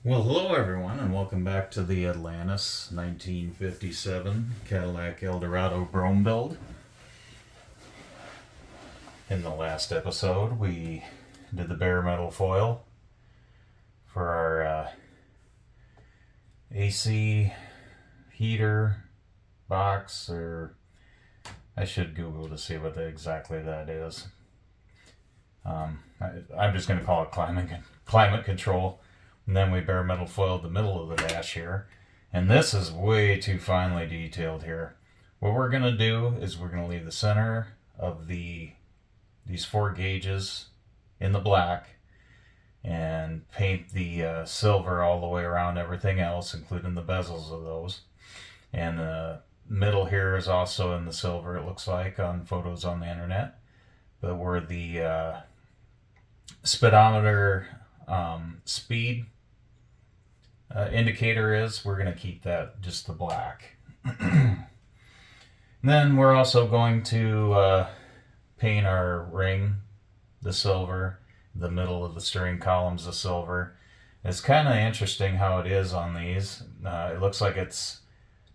Well, hello everyone, and welcome back to the Atlantis 1957 Cadillac Eldorado Brougham build. In the last episode, we did the bare metal foil for our AC heater box, or I should Google to see what exactly that is. I'm just going to call it climate control. And then we bare metal foiled the middle of the dash here. And this is way too finely detailed here. What we're going to do is we're going to leave the center of these 4 gauges in the black and paint the silver all the way around everything else, including the bezels of those. And the middle here is also in the silver, it looks like, on photos on the internet. But where the speedometer speed indicator is, we're going to keep that just the black. Then we're also going to paint our ring the silver, the middle of the steering columns the silver. It's kind of interesting how it is on these. It looks like it's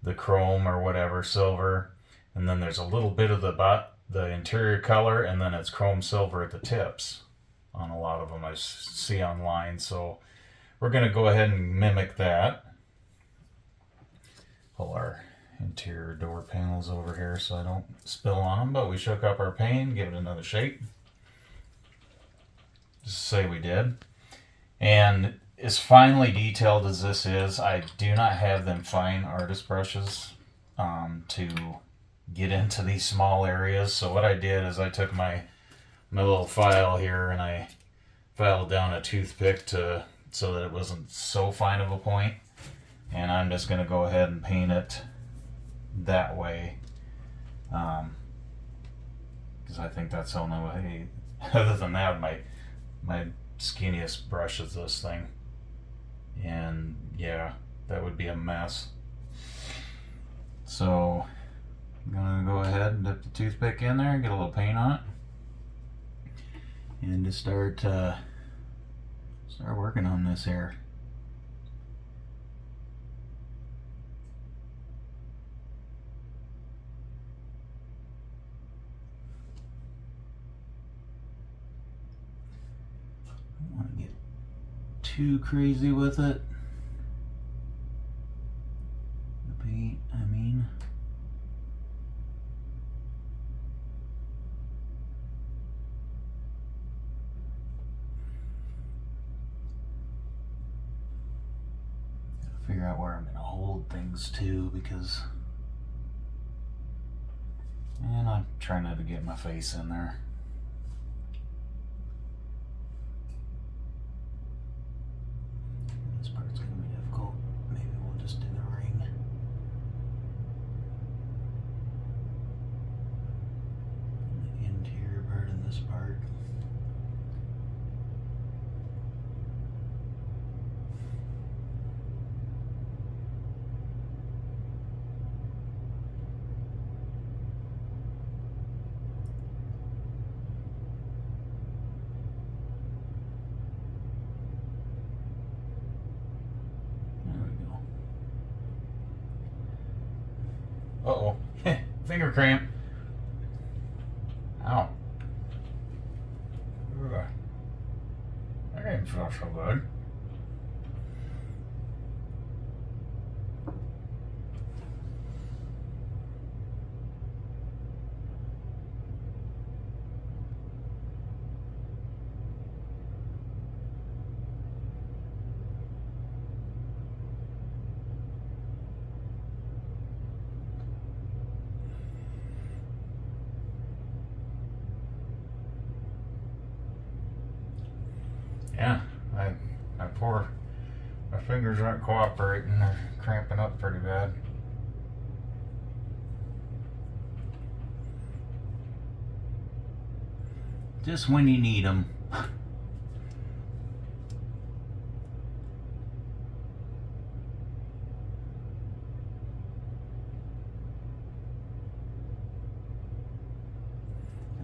the chrome or whatever silver, and then there's a little bit of the interior color, and then it's chrome silver at the tips on a lot of them I see online. So we're going to go ahead and mimic that. Pull our interior door panels over here so I don't spill on them, but we shook up our paint, give it another shake. Just say we did. And as finely detailed as this is, I do not have them fine artist brushes to get into these small areas. So what I did is I took my little file here and I filed down a toothpick so that it wasn't so fine of a point, and I'm just going to go ahead and paint it that way, because I think that's the only way. Other than that, my skinniest brush is this thing, and yeah, that would be a mess. So I'm going to go ahead and dip the toothpick in there and get a little paint on it, and just start working on this here. I don't want to get too crazy with it. The paint, I mean. Figure out where I'm going to hold things too, because, and I'm trying not to get my face in there. This part's going to be difficult. Maybe we'll just do the ring. And the interior part of this part. Uh-oh. Finger cramp. Ow. Ugh. That didn't feel so good. Yeah, my fingers aren't cooperating. They're cramping up pretty bad. Just when you need them.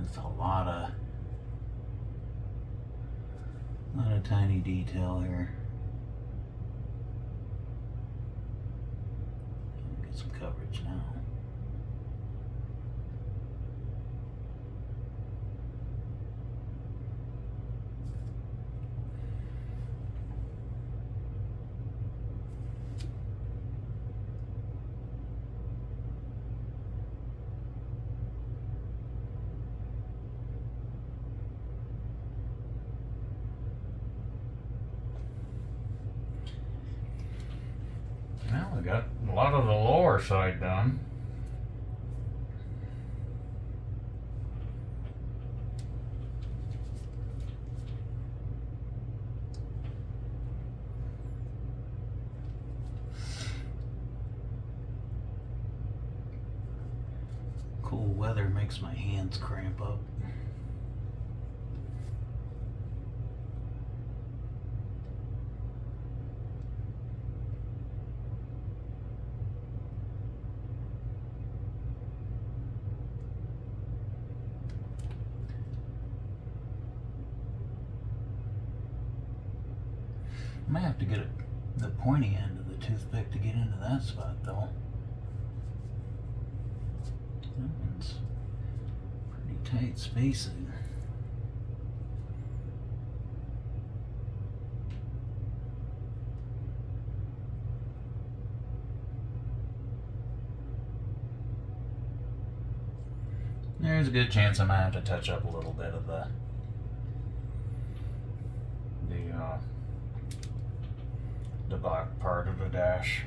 It's a lot of tiny detail here. coverage now. Well, we got a lot of the lower side done. Cool weather makes my hands cramp up. I might have to get the pointy end of the toothpick to get into that spot though. That one's pretty tight spacing. There's a good chance I might have to touch up a little bit of the back part of the dash.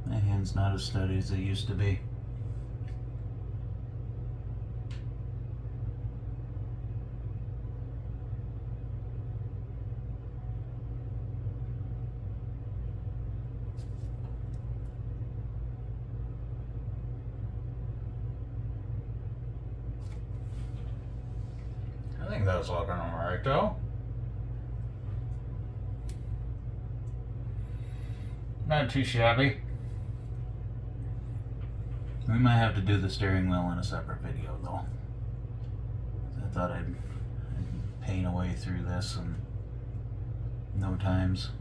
My hand's not as steady as it used to be. I think that's looking alright though. Not too shabby. We might have to do the steering wheel in a separate video though. I thought I'd paint away through this in no times.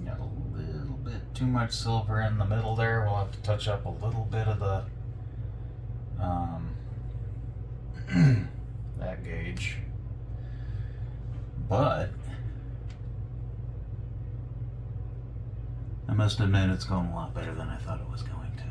Got a little bit too much silver in the middle there. We'll have to touch up a little bit of the that gauge. But I must admit it's going a lot better than I thought it was going to.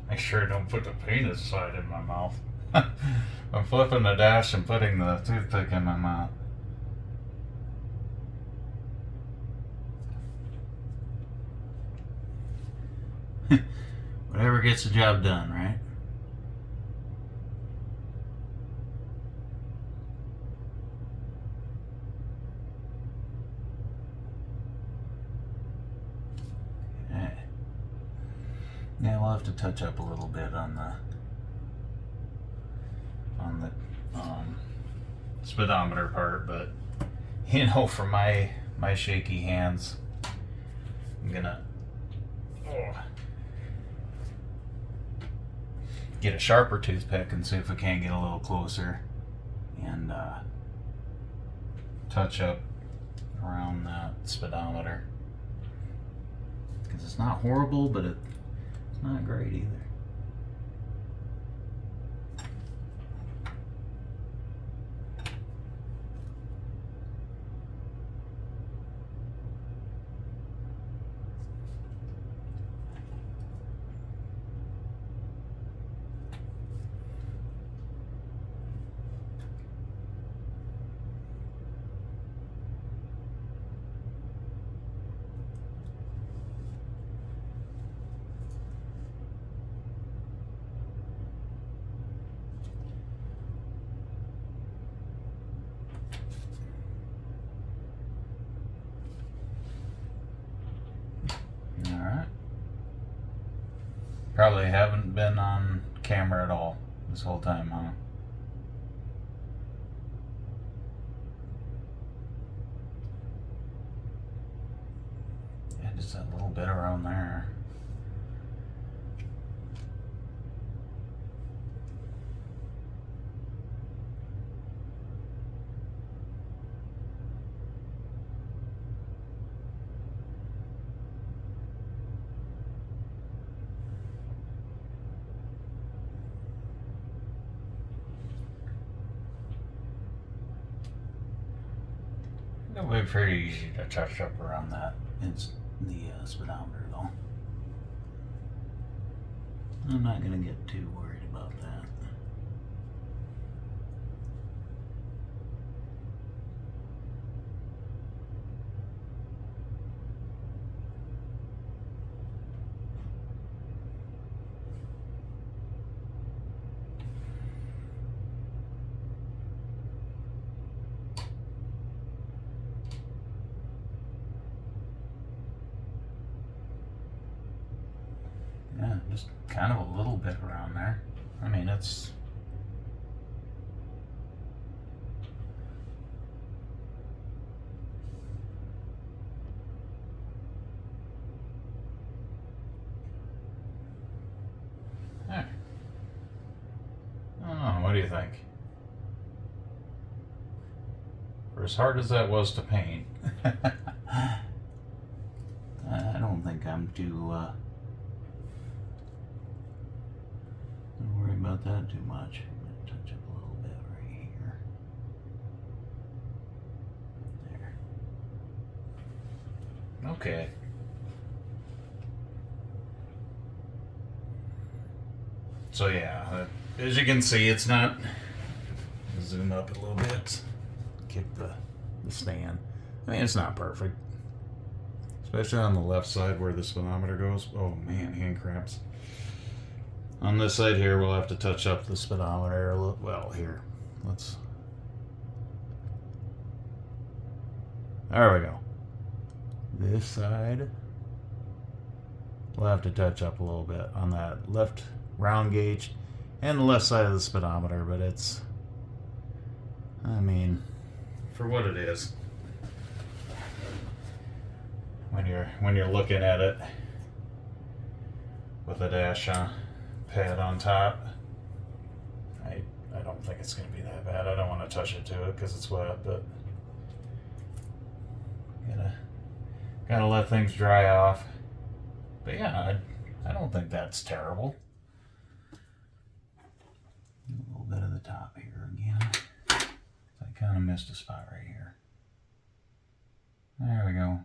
Make sure I don't put the painted side in my mouth. I'm flipping the dash and putting the toothpick in my mouth. Whatever gets the job done, right? Yeah, we'll have to touch up a little bit on the speedometer part, but you know, for my shaky hands, I'm gonna get a sharper toothpick and see if we can't get a little closer and touch up around that speedometer, because it's not horrible, but it's not great either. Alright. Probably haven't been on camera at all this whole time, huh? Yeah, just that little bit around there. It'll be pretty easy to touch up around that. It's the speedometer though. I'm not gonna get too worried about that. Yeah, just kind of a little bit around there. I mean, it's... There. I don't know, what do you think? For as hard as that was to paint, I don't think I'm too... don't worry about that too much. I'm going to touch up a little bit right here. There. Okay. So yeah, as you can see, it's not... Zoom up a little bit. Kick the stand. I mean, it's not perfect. Especially on the left side where the speedometer goes. Oh man, hand cramps. On this side here, we'll have to touch up the speedometer a little. Well, here, let's. There we go. This side, we'll have to touch up a little bit on that left round gauge and the left side of the speedometer, but it's, I mean, for what it is, when you're looking at it with a dash pad on top, I don't think it's going to be that bad. I don't want to touch it to it because it's wet, but gotta let things dry off. But yeah, I don't think that's terrible. A little bit of the top here again. I kind of missed a spot right here. There we go.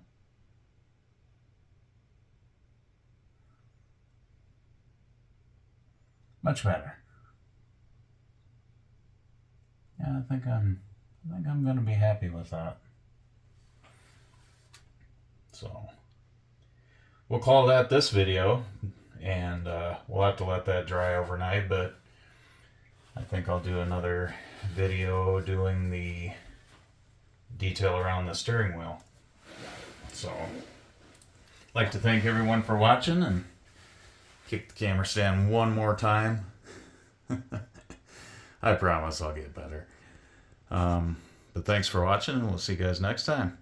Much better. Yeah, I think I'm going to be happy with that. So we'll call that this video, and we'll have to let that dry overnight, but I think I'll do another video doing the detail around the steering wheel. So I'd like to thank everyone for watching, and kick the camera stand one more time. I promise I'll get better. But thanks for watching, and we'll see you guys next time.